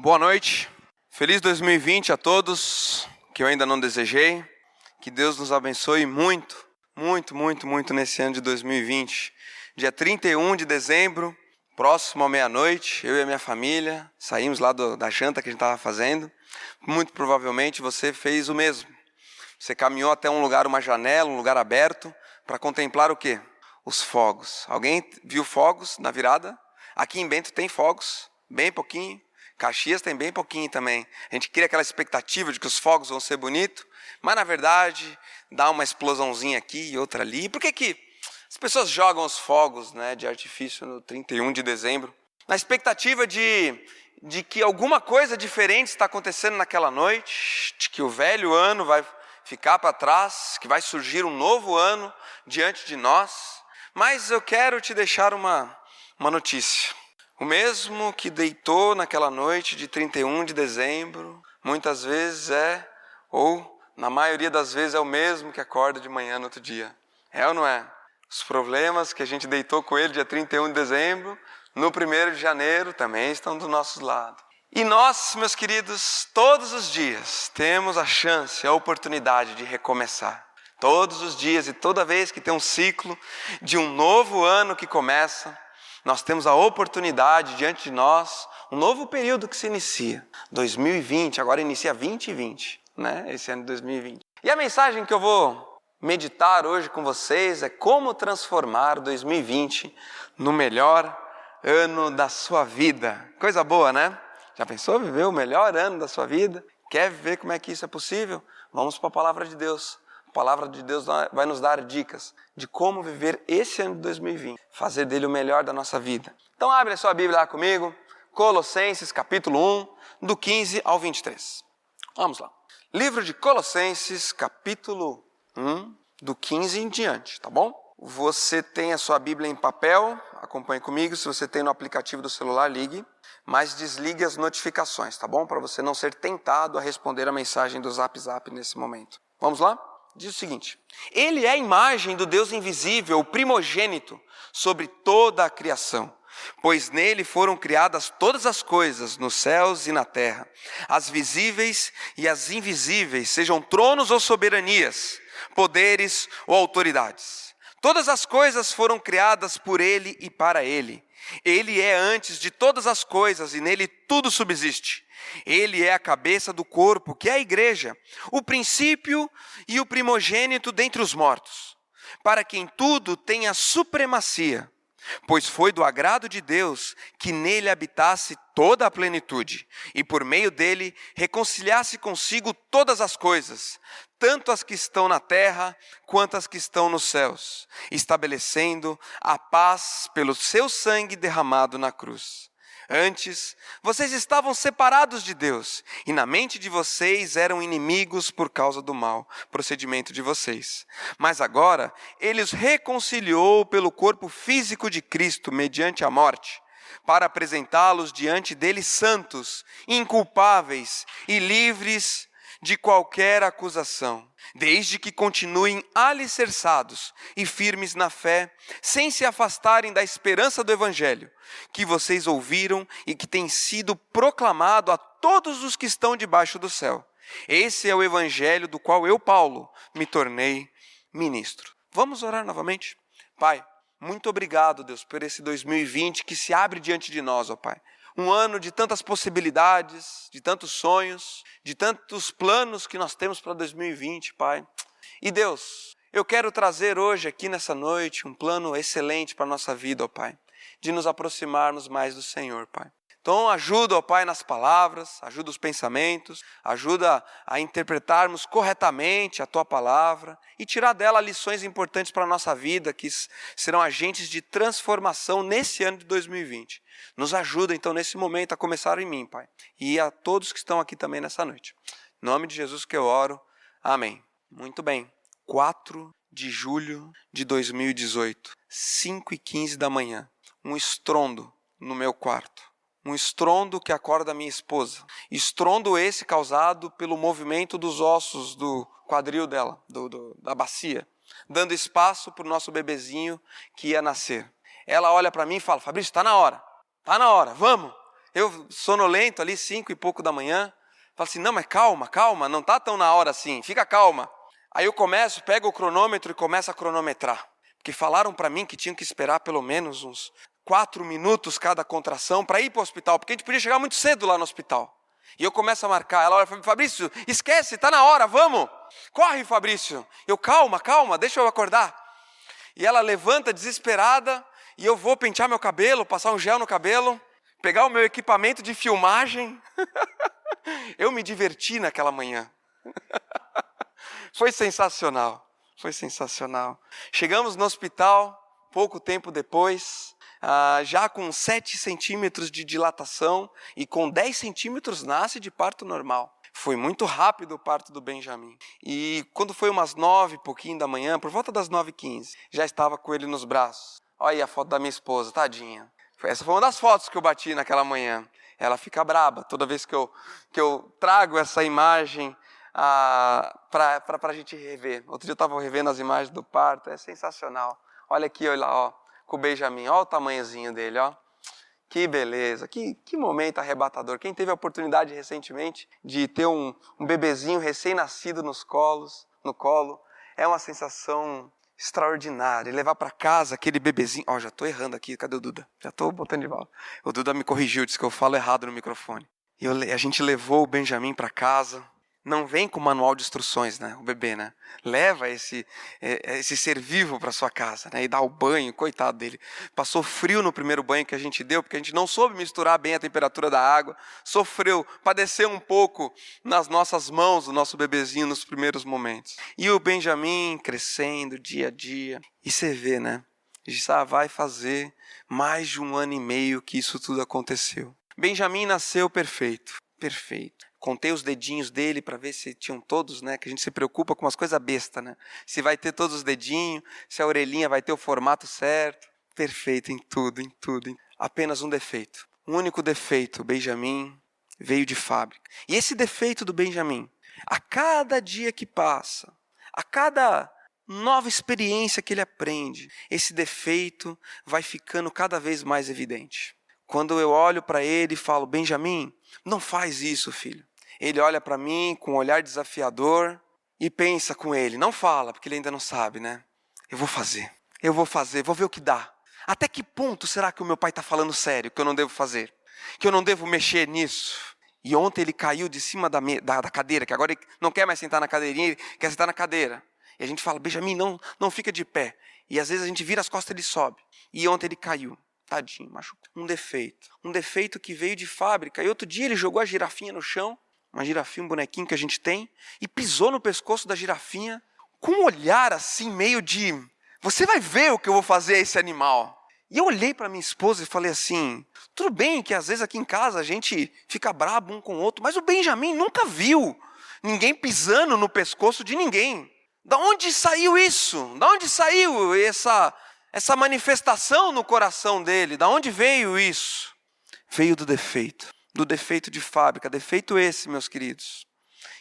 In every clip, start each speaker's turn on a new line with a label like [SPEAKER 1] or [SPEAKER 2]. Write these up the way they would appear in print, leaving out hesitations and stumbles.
[SPEAKER 1] Boa noite, feliz 2020 a todos, que eu ainda não desejei, que Deus nos abençoe muito nesse ano de 2020. Dia 31 de dezembro, próximo à meia-noite, eu e a minha família saímos lá da janta que a gente estava fazendo. Muito provavelmente você fez o mesmo. Você caminhou até um lugar, uma janela, um lugar aberto, para contemplar o quê? Os fogos. Alguém viu fogos na virada? Aqui em Bento tem fogos, bem pouquinho. Caxias tem bem pouquinho também. A gente cria aquela expectativa de que os fogos vão ser bonitos, mas na verdade dá uma explosãozinha aqui e outra ali. E por que as pessoas jogam os fogos, de artifício no 31 de dezembro? Na expectativa de que alguma coisa diferente está acontecendo naquela noite, de que o velho ano vai ficar para trás, que vai surgir um novo ano diante de nós. Mas eu quero te deixar uma notícia. O mesmo que deitou naquela noite de 31 de dezembro, muitas vezes ou na maioria das vezes é o mesmo que acorda de manhã no outro dia. É ou não é? Os problemas que a gente deitou com ele dia 31 de dezembro, no 1º de janeiro também estão do nosso lado. E nós, meus queridos, todos os dias temos a chance, a oportunidade de recomeçar. Todos os dias e toda vez que tem um ciclo de um novo ano que começa, nós temos a oportunidade diante de nós, um novo período que se inicia. 2020, agora inicia 2020, esse ano de 2020. E a mensagem que eu vou meditar hoje com vocês é como transformar 2020 no melhor ano da sua vida. Coisa boa, né? Já pensou viver o melhor ano da sua vida? Quer ver como é que isso é possível? Vamos para a palavra de Deus. A palavra de Deus vai nos dar dicas de como viver esse ano de 2020, fazer dele o melhor da nossa vida. Então abre a sua Bíblia lá comigo, Colossenses capítulo 1, do 15 ao 23. Vamos lá. Livro de Colossenses capítulo 1, do 15 em diante, tá bom? Você tem a sua Bíblia em papel, acompanhe comigo. Se você tem no aplicativo do celular, ligue, mas desligue as notificações, tá bom? Para você não ser tentado a responder a mensagem do Zap nesse momento. Vamos lá? Diz o seguinte: Ele é a imagem do Deus invisível, o primogênito sobre toda a criação, pois nele foram criadas todas as coisas, nos céus e na terra, as visíveis e as invisíveis, sejam tronos ou soberanias, poderes ou autoridades. Todas as coisas foram criadas por ele e para ele. Ele é antes de todas as coisas e nele tudo subsiste. Ele é a cabeça do corpo, que é a igreja, o princípio e o primogênito dentre os mortos, para quem tudo tem a supremacia, pois foi do agrado de Deus que nele habitasse toda a plenitude, e por meio dele reconciliasse consigo todas as coisas, tanto as que estão na terra quanto as que estão nos céus, estabelecendo a paz pelo seu sangue derramado na cruz. Antes, vocês estavam separados de Deus, e na mente de vocês eram inimigos por causa do mau procedimento de vocês. Mas agora, Ele os reconciliou pelo corpo físico de Cristo, mediante a morte, para apresentá-los diante dele santos, inculpáveis e livres de qualquer acusação, desde que continuem alicerçados e firmes na fé, sem se afastarem da esperança do Evangelho, que vocês ouviram e que tem sido proclamado a todos os que estão debaixo do céu. Esse é o Evangelho do qual eu, Paulo, me tornei ministro. Vamos orar novamente? Pai, muito obrigado, Deus, por esse 2020 que se abre diante de nós, ó Pai. Um ano de tantas possibilidades, de tantos sonhos, de tantos planos que nós temos para 2020, Pai. E Deus, eu quero trazer hoje aqui nessa noite um plano excelente para a nossa vida, ó Pai, de nos aproximarmos mais do Senhor, Pai. Então ajuda, ó Pai, nas palavras, ajuda os pensamentos, ajuda a interpretarmos corretamente a Tua palavra e tirar dela lições importantes para a nossa vida, que serão agentes de transformação nesse ano de 2020. Nos ajuda, então, nesse momento, a começar em mim, Pai, e a todos que estão aqui também nessa noite. Em nome de Jesus que eu oro. Amém. Muito bem. 4 de julho de 2018, 5h15 da manhã. Um estrondo no meu quarto. Um estrondo que acorda a minha esposa. Estrondo esse causado pelo movimento dos ossos do quadril dela, da bacia, dando espaço para o nosso bebezinho que ia nascer. Ela olha para mim e fala: Fabrício, está na hora, vamos. Eu sonolento ali, 5 e pouco da manhã. Falo assim, não, mas calma, não tá tão na hora assim, fica calma. Aí eu começo, pego o cronômetro e começo a cronometrar. Porque falaram para mim que tinham que esperar pelo menos uns 4 minutos cada contração para ir para o hospital, porque a gente podia chegar muito cedo lá no hospital. E eu começo a marcar, ela olha, Fabrício, esquece, tá na hora, vamos. Corre, Fabrício. Eu, calma, deixa eu acordar. E ela levanta desesperada, e eu vou pentear meu cabelo, passar um gel no cabelo, pegar o meu equipamento de filmagem. Eu me diverti naquela manhã. Foi sensacional. Chegamos no hospital, pouco tempo depois, já com 7 centímetros de dilatação e com 10 centímetros nasce de parto normal. Foi muito rápido o parto do Benjamin. E quando foi umas 9, pouquinho da manhã, por volta das 9h15, já estava com ele nos braços. Olha aí a foto da minha esposa, tadinha. Essa foi uma das fotos que eu bati naquela manhã. Ela fica braba toda vez que eu trago essa imagem para a gente rever. Outro dia eu estava revendo as imagens do parto, é sensacional. Olha aqui, olha lá, ó, com o Benjamin, olha o tamanhozinho dele, ó. Que beleza, que momento arrebatador. Quem teve a oportunidade recentemente de ter um bebezinho recém-nascido no colo, é uma sensação extraordinária. Levar para casa aquele bebezinho. Ó, já estou errando aqui, cadê o Duda? Já estou botando de volta. O Duda me corrigiu, disse que eu falo errado no microfone. E a gente levou o Benjamin para casa. Não vem com manual de instruções, né? O bebê, né? Leva esse ser vivo para sua casa, né? E dá o banho, coitado dele. Passou frio no primeiro banho que a gente deu, porque a gente não soube misturar bem a temperatura da água. Sofreu, padeceu um pouco nas nossas mãos, o nosso bebezinho nos primeiros momentos. E o Benjamin crescendo dia a dia. E você vê, né? Já vai fazer mais de 1 ano e meio que isso tudo aconteceu. Benjamin nasceu perfeito. Contei os dedinhos dele para ver se tinham todos, né? Que a gente se preocupa com umas coisas bestas, né? Se vai ter todos os dedinhos, se a orelhinha vai ter o formato certo. Perfeito em tudo. Apenas um defeito. O único defeito, Benjamin veio de fábrica. E esse defeito do Benjamin, a cada dia que passa, a cada nova experiência que ele aprende, esse defeito vai ficando cada vez mais evidente. Quando eu olho para ele e falo, Benjamin, não faz isso, filho. Ele olha para mim com um olhar desafiador e pensa com ele. Não fala, porque ele ainda não sabe, né? Eu vou fazer, vou ver o que dá. Até que ponto será que o meu pai está falando sério, que eu não devo fazer? Que eu não devo mexer nisso? E ontem ele caiu de cima da cadeira, que agora ele não quer mais sentar na cadeirinha, ele quer sentar na cadeira. E a gente fala, Benjamin, não fica de pé. E às vezes a gente vira as costas e ele sobe. E ontem ele caiu. Tadinho, machucou. Um defeito que veio de fábrica. E outro dia ele jogou a girafinha no chão, uma girafinha, um bonequinho que a gente tem, e pisou no pescoço da girafinha com um olhar assim meio de, você vai ver o que eu vou fazer a esse animal. E eu olhei para minha esposa e falei assim, tudo bem que às vezes aqui em casa a gente fica brabo um com o outro, mas o Benjamin nunca viu ninguém pisando no pescoço de ninguém. Da onde saiu isso? Da onde saiu essa manifestação no coração dele? Da onde veio isso? Veio do defeito de fábrica, defeito esse, meus queridos,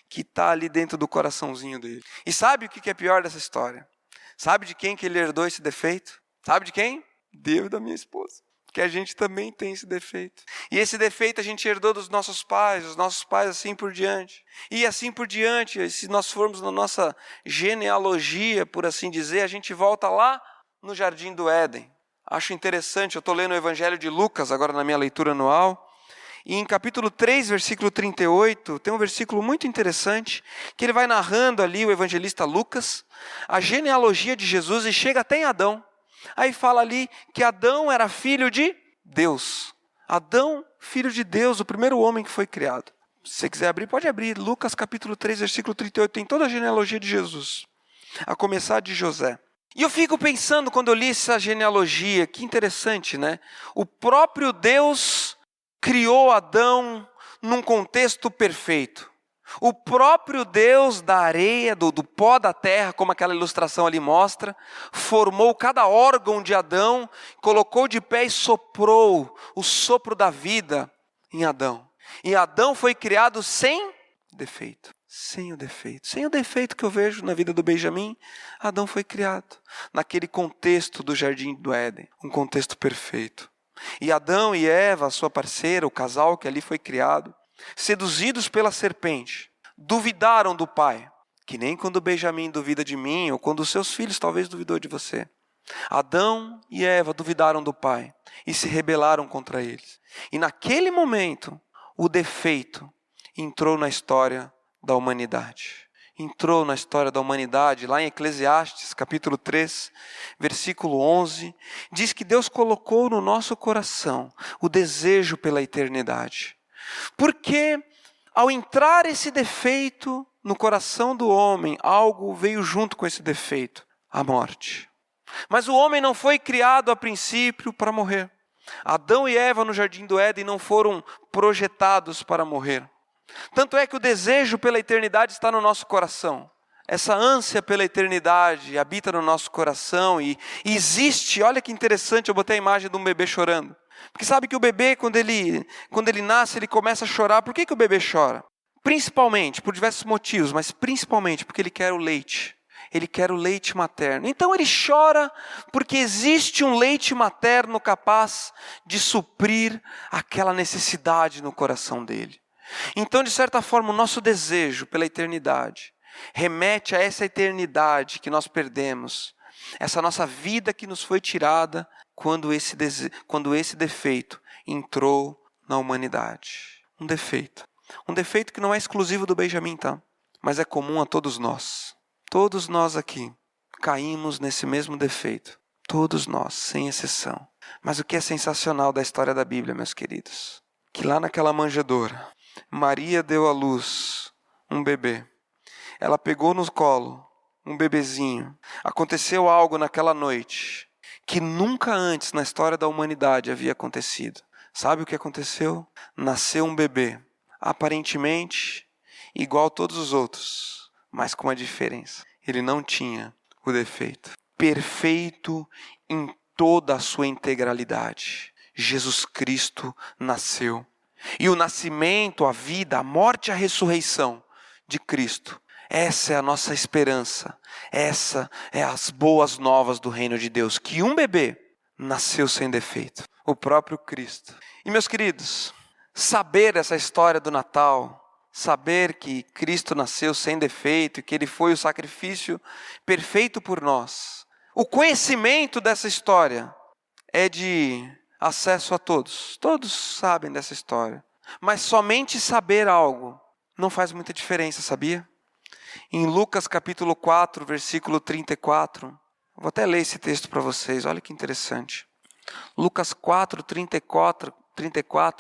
[SPEAKER 1] que está ali dentro do coraçãozinho dele. E sabe o que é pior dessa história? Sabe de quem que ele herdou esse defeito? Sabe de quem? Deus e da minha esposa. Que a gente também tem esse defeito. E esse defeito a gente herdou dos nossos pais, os nossos pais assim por diante. E assim por diante, se nós formos na nossa genealogia, por assim dizer, a gente volta lá no Jardim do Éden. Acho interessante, eu estou lendo o Evangelho de Lucas agora na minha leitura anual. E em capítulo 3, versículo 38, tem um versículo muito interessante, que ele vai narrando ali, o evangelista Lucas, a genealogia de Jesus e chega até em Adão. Aí fala ali que Adão era filho de Deus. Adão, filho de Deus, o primeiro homem que foi criado. Se você quiser abrir, pode abrir. Lucas capítulo 3, versículo 38, tem toda a genealogia de Jesus, a começar de José. E eu fico pensando, quando eu li essa genealogia, que interessante, né? O próprio Deus criou Adão num contexto perfeito. O próprio Deus da areia, do pó da terra, como aquela ilustração ali mostra, formou cada órgão de Adão, colocou de pé e soprou o sopro da vida em Adão. E Adão foi criado sem defeito. Sem o defeito que eu vejo na vida do Benjamin, Adão foi criado naquele contexto do Jardim do Éden, um contexto perfeito. E Adão e Eva, sua parceira, o casal que ali foi criado, seduzidos pela serpente, duvidaram do pai, que nem quando Benjamim duvida de mim, ou quando os seus filhos talvez duvidou de você. Adão e Eva duvidaram do pai e se rebelaram contra eles. E naquele momento, o defeito entrou na história da humanidade. Entrou na história da humanidade, lá em Eclesiastes, capítulo 3, versículo 11, diz que Deus colocou no nosso coração o desejo pela eternidade. Porque ao entrar esse defeito no coração do homem, algo veio junto com esse defeito, a morte. Mas o homem não foi criado a princípio para morrer. Adão e Eva no jardim do Éden não foram projetados para morrer. Tanto é que o desejo pela eternidade está no nosso coração. Essa ânsia pela eternidade habita no nosso coração e existe, olha que interessante, eu botei a imagem de um bebê chorando. Porque sabe que o bebê, quando ele nasce, ele começa a chorar. Por que o bebê chora? Principalmente, por diversos motivos, mas principalmente porque ele quer o leite. Ele quer o leite materno. Então ele chora porque existe um leite materno capaz de suprir aquela necessidade no coração dele. Então, de certa forma, o nosso desejo pela eternidade remete a essa eternidade que nós perdemos, essa nossa vida que nos foi tirada quando esse defeito entrou na humanidade. Um defeito que não é exclusivo do Benjamim, tá? Mas é comum a todos nós. Todos nós aqui caímos nesse mesmo defeito. Todos nós, sem exceção. Mas o que é sensacional da história da Bíblia, meus queridos? Que lá naquela manjedoura, Maria deu à luz um bebê. Ela pegou no colo um bebezinho. Aconteceu algo naquela noite que nunca antes na história da humanidade havia acontecido. Sabe o que aconteceu? Nasceu um bebê, aparentemente igual a todos os outros, mas com uma diferença. Ele não tinha o defeito. Perfeito em toda a sua integralidade. Jesus Cristo nasceu. E o nascimento, a vida, a morte e a ressurreição de Cristo, essa é a nossa esperança. Essa é as boas novas do reino de Deus. Que um bebê nasceu sem defeito. O próprio Cristo. E meus queridos, saber essa história do Natal, saber que Cristo nasceu sem defeito e que Ele foi o sacrifício perfeito por nós. O conhecimento dessa história é de acesso a todos. Todos sabem dessa história. Mas somente saber algo não faz muita diferença, sabia? Em Lucas capítulo 4, versículo 34, vou até ler esse texto para vocês, olha que interessante. Lucas 4, 34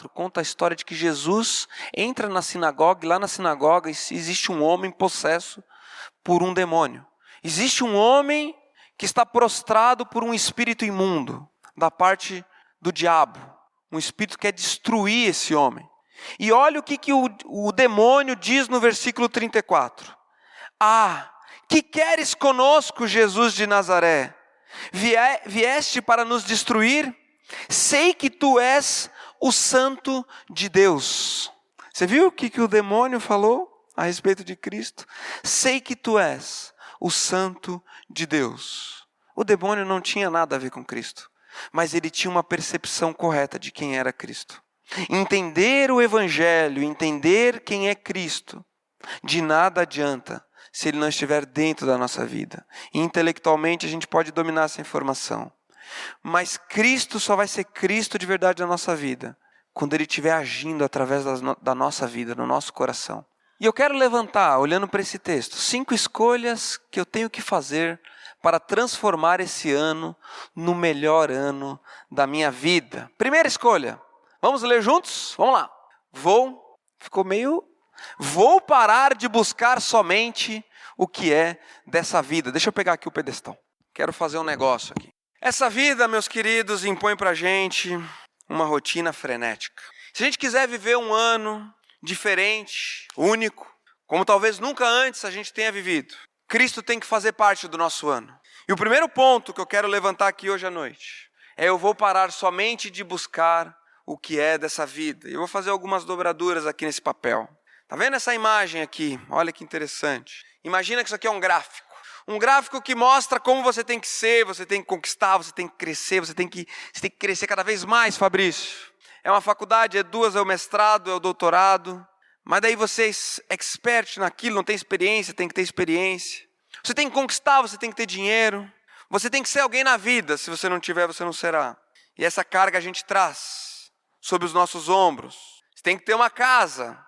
[SPEAKER 1] conta a história de que Jesus entra na sinagoga, e lá na sinagoga existe um homem possesso por um demônio. Existe um homem que está prostrado por um espírito imundo, da parte do diabo. Um espírito que quer destruir esse homem. E olha o que o demônio diz no versículo 34. Ah, que queres conosco, Jesus de Nazaré? Vieste para nos destruir? Sei que tu és o Santo de Deus. Você viu o que o demônio falou a respeito de Cristo? Sei que tu és o Santo de Deus. O demônio não tinha nada a ver com Cristo, mas ele tinha uma percepção correta de quem era Cristo. Entender o Evangelho, entender quem é Cristo, de nada adianta se ele não estiver dentro da nossa vida. Intelectualmente a gente pode dominar essa informação. Mas Cristo só vai ser Cristo de verdade na nossa vida quando Ele estiver agindo através da nossa vida, no nosso coração. E eu quero levantar, olhando para esse texto, 5 escolhas que eu tenho que fazer para transformar esse ano no melhor ano da minha vida. Primeira escolha, vamos ler juntos? Vamos lá. Vou parar de buscar somente o que é dessa vida. Deixa eu pegar aqui o pedestal. Quero fazer um negócio aqui. Essa vida, meus queridos, impõe pra gente uma rotina frenética. Se a gente quiser viver um ano diferente, único, como talvez nunca antes a gente tenha vivido, Cristo tem que fazer parte do nosso ano. E o primeiro ponto que eu quero levantar aqui hoje à noite é: eu vou parar somente de buscar o que é dessa vida. Eu vou fazer algumas dobraduras aqui nesse papel. Tá vendo essa imagem aqui? Olha que interessante. Imagina que isso aqui é um gráfico. Um gráfico que mostra como você tem que ser, você tem que conquistar, você tem que crescer, você tem que crescer cada vez mais, Fabrício. É uma faculdade, é 2, é o mestrado, é o doutorado. Mas daí você é expert naquilo, não tem experiência, tem que ter experiência. Você tem que conquistar, você tem que ter dinheiro. Você tem que ser alguém na vida, se você não tiver, você não será. E essa carga a gente traz sobre os nossos ombros. Você tem que ter uma casa.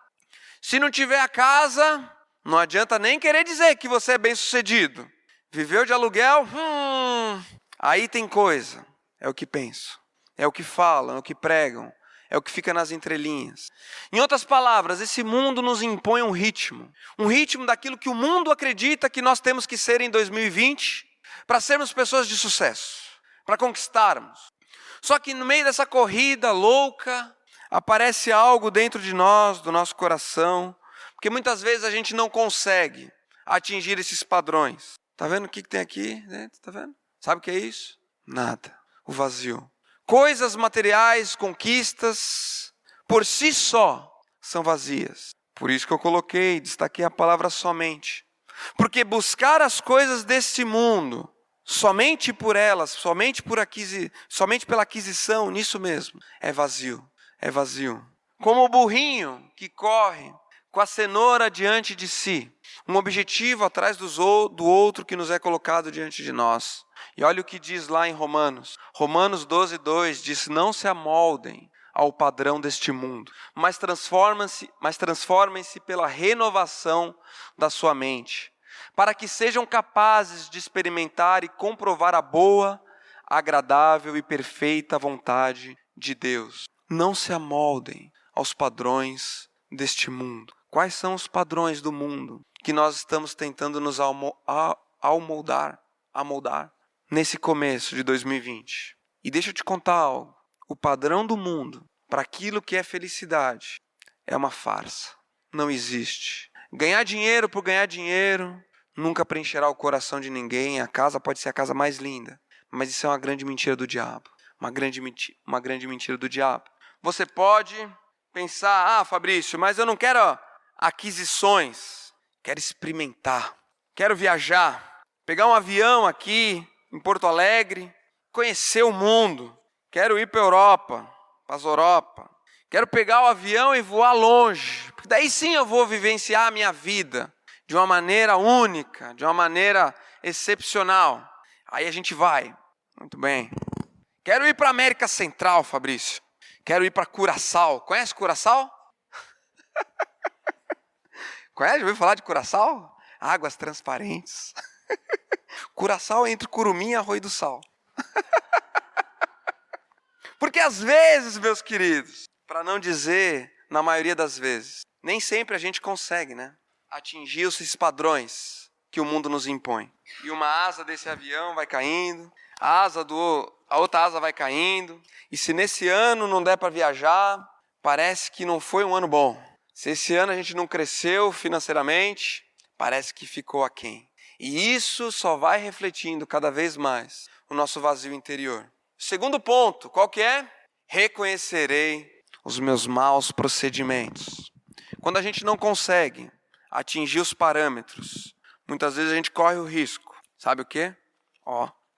[SPEAKER 1] Se não tiver a casa, não adianta nem querer dizer que você é bem-sucedido. Viveu de aluguel? Aí tem coisa. É o que penso. É o que falam, é o que pregam. É o que fica nas entrelinhas. Em outras palavras, esse mundo nos impõe um ritmo. Um ritmo daquilo que o mundo acredita que nós temos que ser em 2020 para sermos pessoas de sucesso, para conquistarmos. Só que no meio dessa corrida louca, aparece algo dentro de nós, do nosso coração, porque muitas vezes a gente não consegue atingir esses padrões. Tá vendo o que tem aqui dentro? Tá vendo? Sabe o que é isso? Nada. O vazio. Coisas materiais, conquistas, por si só, são vazias. Por isso que eu destaquei a palavra somente. Porque buscar as coisas deste mundo, somente por elas, somente pela aquisição, nisso mesmo, é vazio. É vazio. Como o burrinho que corre com a cenoura diante de si. Um objetivo atrás do outro que nos é colocado diante de nós. E olha o que diz lá em Romanos. Romanos 12:2 diz: não se amoldem ao padrão deste mundo, mas transformem-se pela renovação da sua mente, para que sejam capazes de experimentar e comprovar a boa, agradável e perfeita vontade de Deus. Não se amoldem aos padrões deste mundo. Quais são os padrões do mundo que nós estamos tentando nos amoldar nesse começo de 2020? E deixa eu te contar algo. O padrão do mundo para aquilo que é felicidade é uma farsa. Não existe. Ganhar dinheiro por ganhar dinheiro nunca preencherá o coração de ninguém. A casa pode ser a casa mais linda, mas isso é uma grande mentira do diabo. Uma grande mentira do diabo. Você pode pensar: Fabrício, mas eu não quero aquisições, quero experimentar, quero viajar, pegar um avião aqui em Porto Alegre, conhecer o mundo, quero ir para a Europa, quero pegar o avião e voar longe, porque daí sim eu vou vivenciar a minha vida de uma maneira única, de uma maneira excepcional. Aí a gente vai, muito bem. Quero ir para a América Central, Fabrício, quero ir para Curaçao. Conhece Curaçao? Conhece? Já ouviu falar de Curaçao? Águas transparentes. Curaçao entre Curumim e Arroio do Sal. Porque às vezes, meus queridos, para não dizer na maioria das vezes, nem sempre a gente consegue, atingir esses padrões que o mundo nos impõe. E uma asa desse avião vai caindo, a outra asa vai caindo, e se nesse ano não der para viajar, parece que não foi um ano bom. Se esse ano a gente não cresceu financeiramente, parece que ficou aquém. E isso só vai refletindo cada vez mais o nosso vazio interior. Segundo ponto, qual que é? Reconhecerei os meus maus procedimentos. Quando a gente não consegue atingir os parâmetros, muitas vezes a gente corre o risco. Sabe o quê?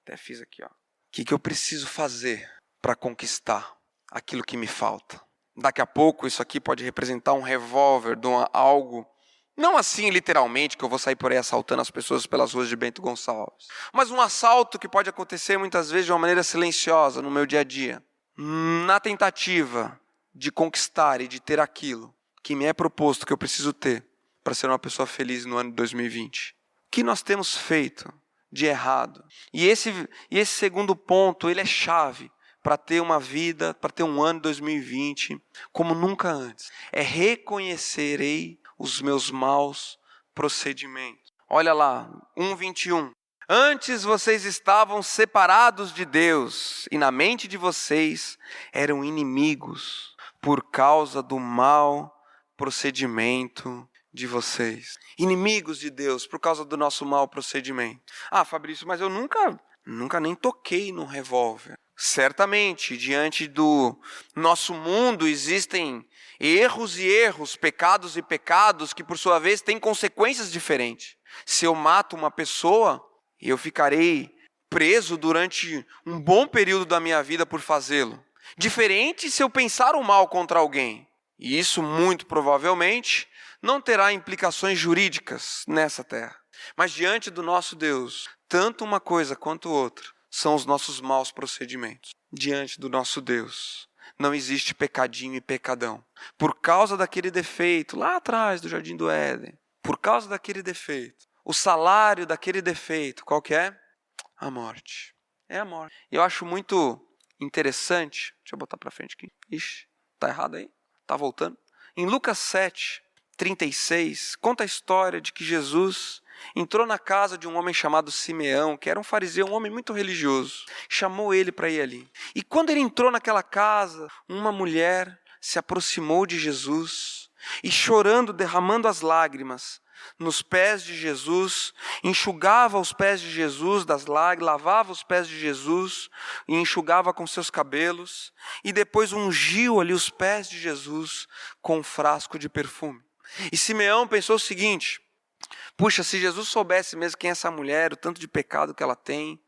[SPEAKER 1] Até fiz aqui. O que eu preciso fazer para conquistar aquilo que me falta? Daqui a pouco isso aqui pode representar um revólver de algo, não assim literalmente que eu vou sair por aí assaltando as pessoas pelas ruas de Bento Gonçalves, mas um assalto que pode acontecer muitas vezes de uma maneira silenciosa no meu dia a dia, na tentativa de conquistar e de ter aquilo que me é proposto que eu preciso ter para ser uma pessoa feliz no ano de 2020. O que nós temos feito de errado? E esse segundo ponto, ele é chave para ter uma vida, para ter um ano de 2020 como nunca antes. É reconhecerei os meus maus procedimentos. Olha lá, 1:21. Antes vocês estavam separados de Deus e na mente de vocês eram inimigos por causa do mau procedimento de vocês. Inimigos de Deus por causa do nosso mau procedimento. Fabrício, mas eu nunca nem toquei num revólver. Certamente, diante do nosso mundo existem erros e erros, pecados e pecados que por sua vez têm consequências diferentes. Se eu mato uma pessoa, e eu ficarei preso durante um bom período da minha vida por fazê-lo. Diferente se eu pensar o mal contra alguém. E isso, muito provavelmente, não terá implicações jurídicas nessa terra. Mas diante do nosso Deus, tanto uma coisa quanto outra são os nossos maus procedimentos. Diante do nosso Deus, não existe pecadinho e pecadão. Por causa daquele defeito, lá atrás do Jardim do Éden, por causa daquele defeito, o salário daquele defeito, qual que é? A morte. É a morte. E eu acho muito interessante, deixa eu botar para frente aqui. Ixi, tá errado aí? Tá voltando? Em Lucas 7, 36, conta a história de que Jesus entrou na casa de um homem chamado Simeão, que era um fariseu, um homem muito religioso. Chamou ele para ir ali. E quando ele entrou naquela casa, uma mulher se aproximou de Jesus e chorando, derramando as lágrimas nos pés de Jesus, enxugava os pés de Jesus das lágrimas, lavava os pés de Jesus e enxugava com seus cabelos e depois ungiu ali os pés de Jesus com um frasco de perfume. E Simeão pensou o seguinte: puxa, se Jesus soubesse mesmo quem é essa mulher, o tanto de pecado que ela tem,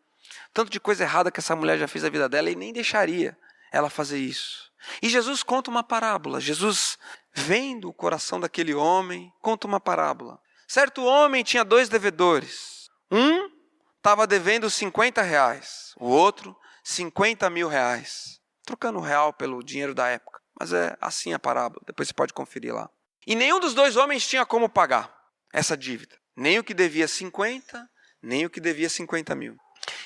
[SPEAKER 1] tanto de coisa errada que essa mulher já fez na vida dela, ele nem deixaria ela fazer isso. E Jesus conta uma parábola. Jesus, vendo o coração daquele homem, conta uma parábola. Certo homem tinha 2 devedores. Um estava devendo R$50, o outro R$50.000. Trocando o real pelo dinheiro da época. Mas é assim a parábola, depois você pode conferir lá. E nenhum dos 2 homens tinha como pagar essa dívida. Nem o que devia 50, nem o que devia 50.000.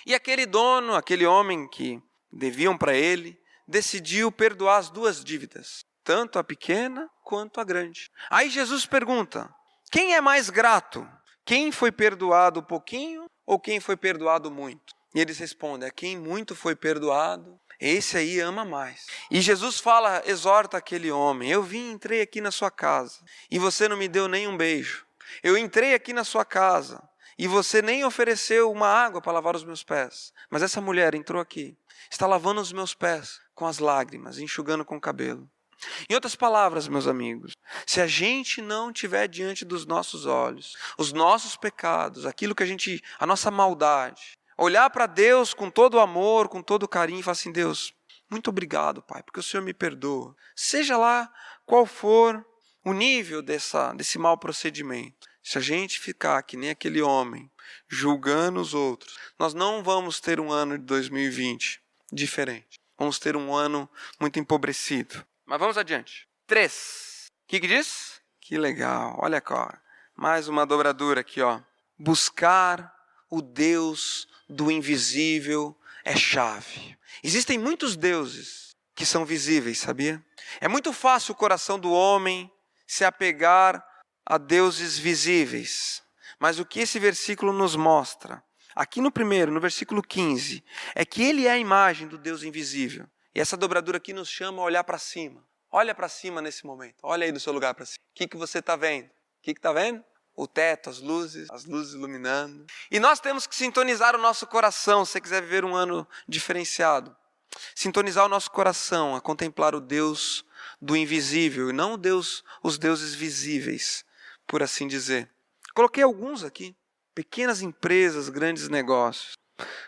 [SPEAKER 1] E aquele dono, aquele homem que deviam para ele, decidiu perdoar as 2 dívidas. Tanto a pequena quanto a grande. Aí Jesus pergunta: quem é mais grato? Quem foi perdoado pouquinho ou quem foi perdoado muito? E eles respondem: a quem muito foi perdoado, esse aí ama mais. E Jesus fala, exorta aquele homem: eu entrei aqui na sua casa e você não me deu nem um beijo. Eu entrei aqui na sua casa e você nem ofereceu uma água para lavar os meus pés. Mas essa mulher entrou aqui, está lavando os meus pés com as lágrimas, enxugando com o cabelo. Em outras palavras, meus amigos, se a gente não tiver diante dos nossos olhos os nossos pecados, aquilo que a nossa maldade, olhar para Deus com todo o amor, com todo o carinho e falar assim: Deus, muito obrigado, Pai, porque o Senhor me perdoa. Seja lá qual for o nível desse mau procedimento, se a gente ficar que nem aquele homem, julgando os outros, nós não vamos ter um ano de 2020 diferente. Vamos ter um ano muito empobrecido. Mas vamos adiante. 3. O que diz? Que legal. Olha aqui, mais uma dobradura aqui, ó. Buscar o Deus do invisível é chave. Existem muitos deuses que são visíveis, sabia? É muito fácil o coração do homem se apegar a deuses visíveis. Mas o que esse versículo nos mostra, aqui no versículo 15, é que ele é a imagem do Deus invisível. E essa dobradura aqui nos chama a olhar para cima. Olha para cima nesse momento. Olha aí do seu lugar para cima. O que você está vendo? O que está vendo? O teto, as luzes iluminando. E nós temos que sintonizar o nosso coração, se você quiser viver um ano diferenciado. Sintonizar o nosso coração a contemplar o Deus do invisível e não os deuses visíveis, por assim dizer. Coloquei alguns aqui. Pequenas empresas, grandes negócios.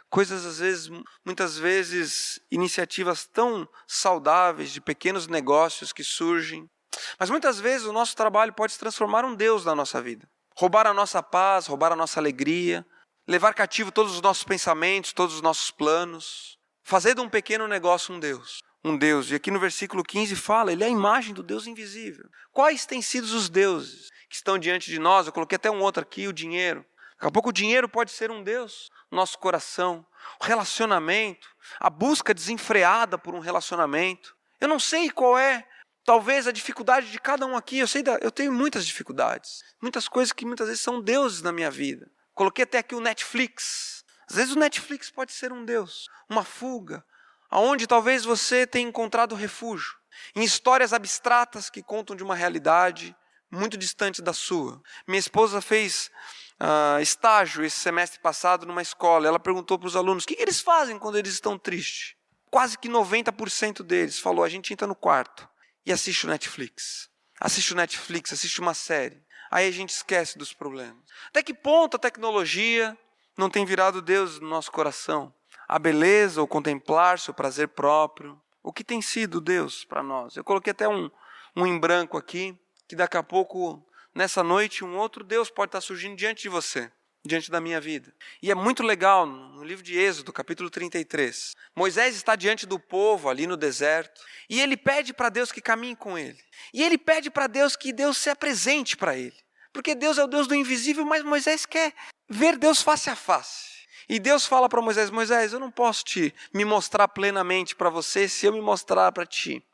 [SPEAKER 1] Coisas, muitas vezes, iniciativas tão saudáveis de pequenos negócios que surgem. Mas muitas vezes o nosso trabalho pode se transformar um Deus na nossa vida. Roubar a nossa paz, roubar a nossa alegria, levar cativo todos os nossos pensamentos, todos os nossos planos. Fazer de um pequeno negócio um Deus. Um Deus. E aqui no versículo 15 fala, ele é a imagem do Deus invisível. Quais têm sido os deuses que estão diante de nós? Eu coloquei até um outro aqui, o dinheiro. Daqui a pouco o dinheiro pode ser um Deus. Nosso coração, o relacionamento, a busca desenfreada por um relacionamento. Eu não sei qual é, talvez, a dificuldade de cada um aqui. Eu tenho muitas dificuldades. Muitas coisas que muitas vezes são deuses na minha vida. Coloquei até aqui o Netflix. Às vezes o Netflix pode ser um Deus, uma fuga, aonde talvez você tenha encontrado refúgio. Em histórias abstratas que contam de uma realidade muito distante da sua. Minha esposa fez estágio esse semestre passado numa escola. Ela perguntou para os alunos, o que eles fazem quando eles estão tristes? Quase que 90% deles falou, a gente entra no quarto e assiste o Netflix. Assiste uma série. Aí a gente esquece dos problemas. Até que ponto a tecnologia não tem virado Deus no nosso coração? A beleza, ou contemplar-se, o prazer próprio. O que tem sido Deus para nós? Eu coloquei até um em branco aqui, que daqui a pouco, nessa noite, um outro Deus pode estar surgindo diante de você, diante da minha vida. E é muito legal, no livro de Êxodo, capítulo 33, Moisés está diante do povo ali no deserto, e ele pede para Deus que caminhe com ele. E ele pede para Deus que Deus se apresente para ele. Porque Deus é o Deus do invisível, mas Moisés quer ver Deus face a face. E Deus fala para Moisés, Moisés, eu não posso me mostrar plenamente para você, se eu me mostrar para ti,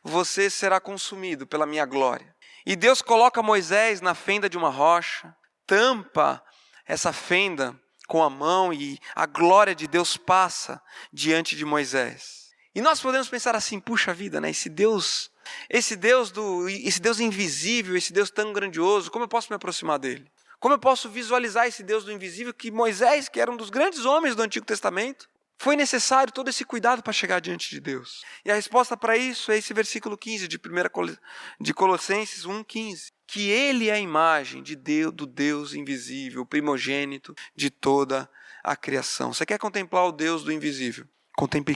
[SPEAKER 1] você será consumido pela minha glória. E Deus coloca Moisés na fenda de uma rocha, tampa essa fenda com a mão e a glória de Deus passa diante de Moisés. E nós podemos pensar assim, puxa vida, né? Esse Deus invisível, esse Deus tão grandioso, como eu posso me aproximar dele? Como eu posso visualizar esse Deus do invisível que Moisés, que era um dos grandes homens do Antigo Testamento, foi necessário todo esse cuidado para chegar diante de Deus? E a resposta para isso é esse versículo 15 de Colossenses 1,15. Que ele é a imagem de Deus, do Deus invisível, primogênito de toda a criação. Você quer contemplar o Deus do invisível? Contemple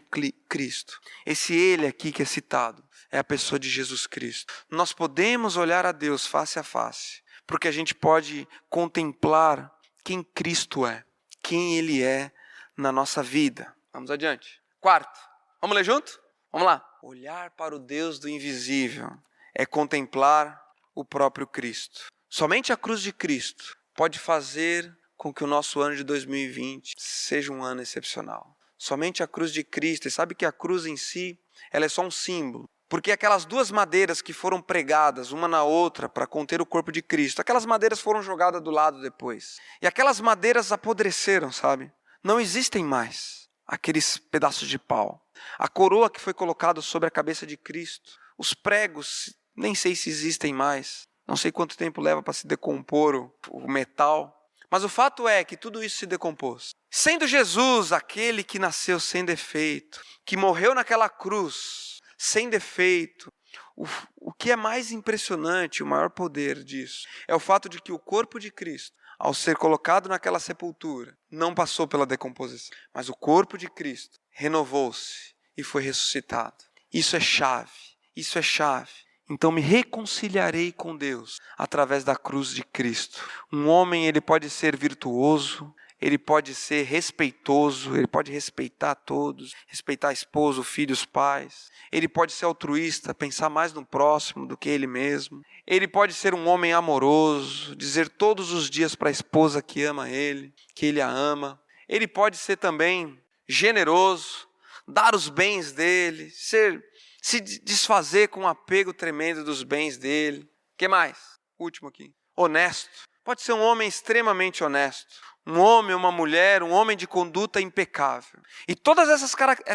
[SPEAKER 1] Cristo. Esse ele aqui que é citado é a pessoa de Jesus Cristo. Nós podemos olhar a Deus face a face, porque a gente pode contemplar quem Cristo é, quem Ele é na nossa vida. Vamos adiante. Quarto, vamos ler junto? Vamos lá. Olhar para o Deus do invisível é contemplar o próprio Cristo. Somente a cruz de Cristo pode fazer com que o nosso ano de 2020 seja um ano excepcional. Somente a cruz de Cristo. E sabe que a cruz em si, ela é só um símbolo. Porque aquelas duas madeiras que foram pregadas uma na outra para conter o corpo de Cristo, aquelas madeiras foram jogadas do lado depois. E aquelas madeiras apodreceram, sabe? Não existem mais aqueles pedaços de pau. A coroa que foi colocada sobre a cabeça de Cristo, os pregos, nem sei se existem mais. Não sei quanto tempo leva para se decompor o metal. Mas o fato é que tudo isso se decompôs. Sendo Jesus aquele que nasceu sem defeito, que morreu naquela cruz, sem defeito, o que é mais impressionante, o maior poder disso, é o fato de que o corpo de Cristo, ao ser colocado naquela sepultura, não passou pela decomposição, mas o corpo de Cristo renovou-se e foi ressuscitado. Isso é chave, isso é chave. Então me reconciliarei com Deus através da cruz de Cristo. Um homem, ele pode ser virtuoso, ele pode ser respeitoso, ele pode respeitar todos, respeitar a esposa, o filho, os pais. Ele pode ser altruísta, pensar mais no próximo do que ele mesmo. Ele pode ser um homem amoroso, dizer todos os dias para a esposa que ama ele, que ele a ama. Ele pode ser também generoso, dar os bens dele, se desfazer com um apego tremendo dos bens dele. O que mais? Último aqui. Honesto. Pode ser um homem extremamente honesto. Um homem, uma mulher, um homem de conduta impecável. E todas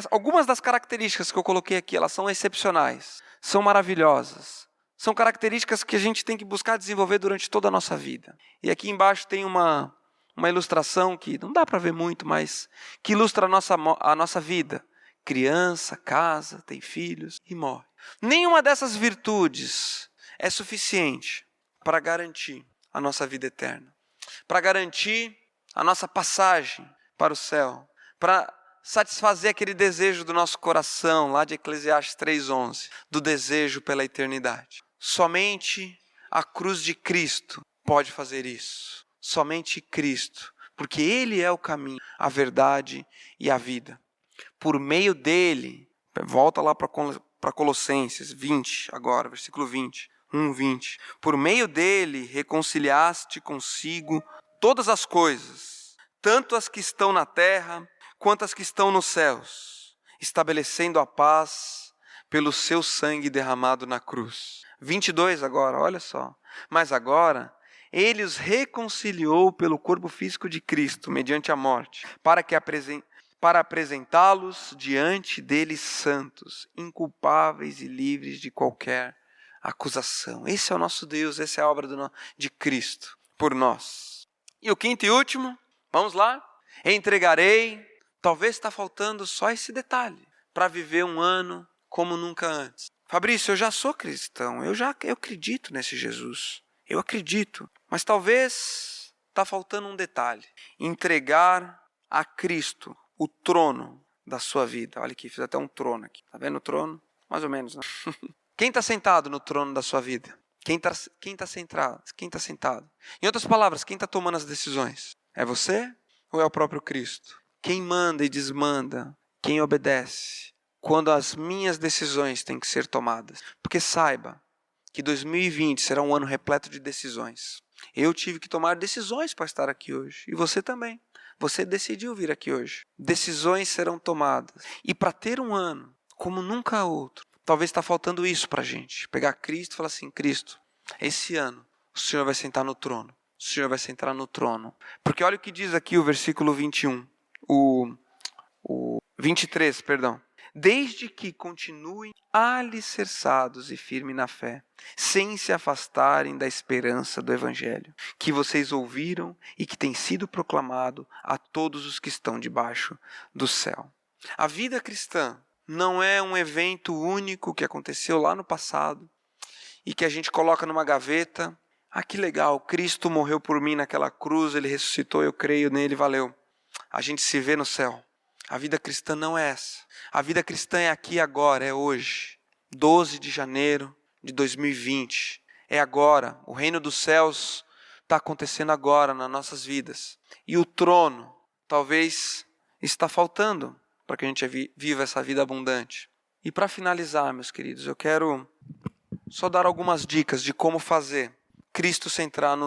[SPEAKER 1] algumas das características que eu coloquei aqui, elas são excepcionais, são maravilhosas. São características que a gente tem que buscar desenvolver durante toda a nossa vida. E aqui embaixo tem uma ilustração que não dá para ver muito, mas que ilustra a nossa vida. Criança, casa, tem filhos e morre. Nenhuma dessas virtudes é suficiente para garantir a nossa vida eterna, para garantir a nossa passagem para o céu, para satisfazer aquele desejo do nosso coração, lá de Eclesiastes 3:11, do desejo pela eternidade. Somente a cruz de Cristo pode fazer isso. Somente Cristo, porque Ele é o caminho, a verdade e a vida. Por meio dele, volta lá para Colossenses 20, agora, versículo 20, 1:20. Por meio dele reconciliaste consigo todas as coisas, tanto as que estão na terra, quanto as que estão nos céus, estabelecendo a paz pelo seu sangue derramado na cruz. 22 agora, olha só. Mas agora, ele os reconciliou pelo corpo físico de Cristo, mediante a morte, para apresentá-los diante dele santos, inculpáveis e livres de qualquer acusação. Esse é o nosso Deus, essa é a obra de Cristo por nós. E o quinto e último, vamos lá. Entregarei, talvez está faltando só esse detalhe, para viver um ano como nunca antes. Fabrício, eu já sou cristão, eu acredito nesse Jesus, eu acredito, mas talvez está faltando um detalhe. Entregar a Cristo o trono da sua vida. Olha aqui, fiz até um trono aqui. Está vendo o trono? Mais ou menos, né? Quem está sentado no trono da sua vida? Quem tá sentado? Em outras palavras, quem está tomando as decisões? É você ou é o próprio Cristo? Quem manda e desmanda? Quem obedece? Quando as minhas decisões têm que ser tomadas. Porque saiba que 2020 será um ano repleto de decisões. Eu tive que tomar decisões para estar aqui hoje. E você também. Você decidiu vir aqui hoje. Decisões serão tomadas. E para ter um ano como nunca outro, talvez está faltando isso para a gente. Pegar Cristo e falar assim, Cristo, esse ano o Senhor vai sentar no trono. O Senhor vai sentar no trono. Porque olha o que diz aqui o versículo 21. O 23, perdão. Desde que continuem alicerçados e firmes na fé, sem se afastarem da esperança do Evangelho, que vocês ouviram e que tem sido proclamado a todos os que estão debaixo do céu. A vida cristã não é um evento único que aconteceu lá no passado e que a gente coloca numa gaveta. Ah, que legal, Cristo morreu por mim naquela cruz, Ele ressuscitou, eu creio nele, valeu. A gente se vê no céu. A vida cristã não é essa. A vida cristã é aqui e agora, é hoje. 12 de janeiro de 2020. É agora. O reino dos céus está acontecendo agora nas nossas vidas. E o trono talvez está faltando para que a gente viva essa vida abundante. E para finalizar, meus queridos, eu quero só dar algumas dicas de como fazer Cristo sentar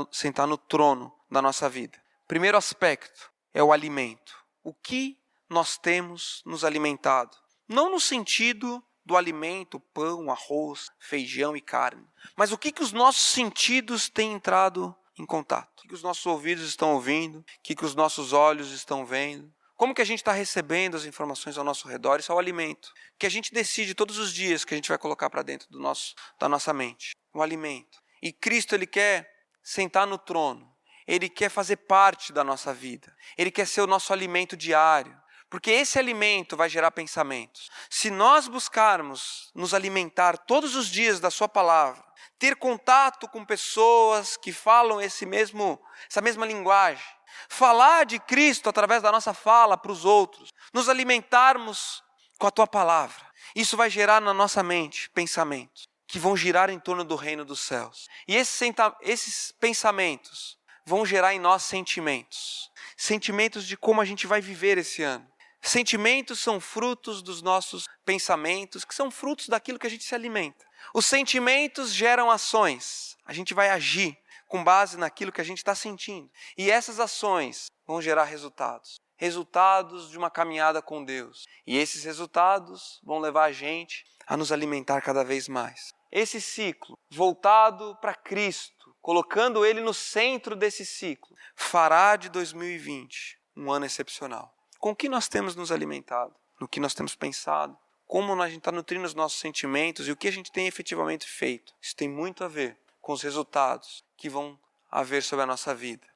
[SPEAKER 1] no trono da nossa vida. Primeiro aspecto é o alimento. O que nós temos nos alimentado? Não no sentido do alimento, pão, arroz, feijão e carne. Mas o que os nossos sentidos têm entrado em contato? O que os nossos ouvidos estão ouvindo? O que os nossos olhos estão vendo? Como que a gente está recebendo as informações ao nosso redor? Isso é o alimento. Que a gente decide todos os dias que a gente vai colocar para dentro da nossa mente. O alimento. E Cristo, Ele quer sentar no trono. Ele quer fazer parte da nossa vida. Ele quer ser o nosso alimento diário. Porque esse alimento vai gerar pensamentos. Se nós buscarmos nos alimentar todos os dias da sua palavra, ter contato com pessoas que falam essa mesma linguagem, falar de Cristo através da nossa fala para os outros, nos alimentarmos com a tua palavra, isso vai gerar na nossa mente pensamentos que vão girar em torno do reino dos céus. E esses pensamentos vão gerar em nós sentimentos. Sentimentos de como a gente vai viver esse ano. Sentimentos são frutos dos nossos pensamentos, que são frutos daquilo que a gente se alimenta. Os sentimentos geram ações. A gente vai agir com base naquilo que a gente está sentindo. E essas ações vão gerar resultados. Resultados de uma caminhada com Deus. E esses resultados vão levar a gente a nos alimentar cada vez mais. Esse ciclo, voltado para Cristo, colocando Ele no centro desse ciclo, fará de 2020 um ano excepcional. Com o que nós temos nos alimentado, no que nós temos pensado, como a gente está nutrindo os nossos sentimentos e o que a gente tem efetivamente feito. Isso tem muito a ver com os resultados que vão haver sobre a nossa vida.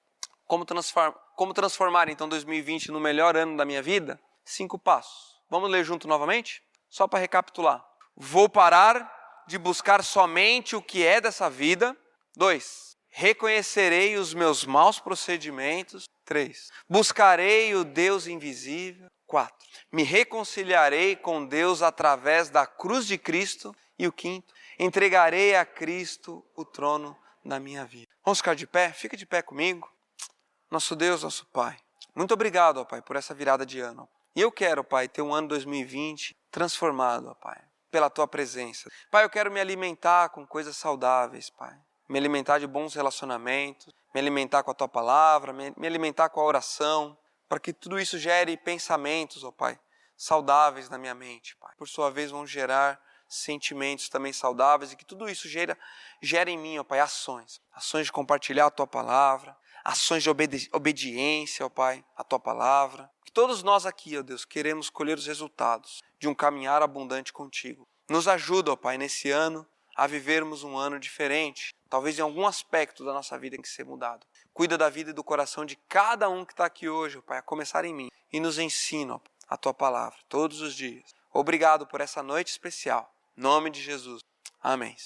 [SPEAKER 1] Como transformar então 2020 no melhor ano da minha vida? 5 passos. Vamos ler junto novamente? Só para recapitular. Vou parar de buscar somente o que é dessa vida. 2. Reconhecerei os meus maus procedimentos. 3. Buscarei o Deus invisível. 4. Me reconciliarei com Deus através da cruz de Cristo. E o 5. Entregarei a Cristo o trono da minha vida. Vamos ficar de pé? Fica de pé comigo. Nosso Deus, nosso Pai. Muito obrigado, ó Pai, por essa virada de ano. E eu quero, Pai, ter um ano 2020 transformado, ó Pai, pela Tua presença. Pai, eu quero me alimentar com coisas saudáveis, Pai. Me alimentar de bons relacionamentos, me alimentar com a Tua palavra, me alimentar com a oração, para que tudo isso gere pensamentos, ó Pai, saudáveis na minha mente, Pai. Por sua vez, vão gerar sentimentos também saudáveis e que tudo isso gere em mim, ó Pai, ações de compartilhar a Tua palavra, ações de obediência, ó Pai, à Tua palavra. Que todos nós aqui, ó Deus, queremos colher os resultados de um caminhar abundante contigo. Nos ajuda, ó Pai, nesse ano a vivermos um ano diferente. Talvez em algum aspecto da nossa vida tem que ser mudado. Cuida da vida e do coração de cada um que está aqui hoje, ó Pai, a começar em mim. E nos ensina, ó, a Tua palavra todos os dias. Obrigado por essa noite especial. Em nome de Jesus. Amém.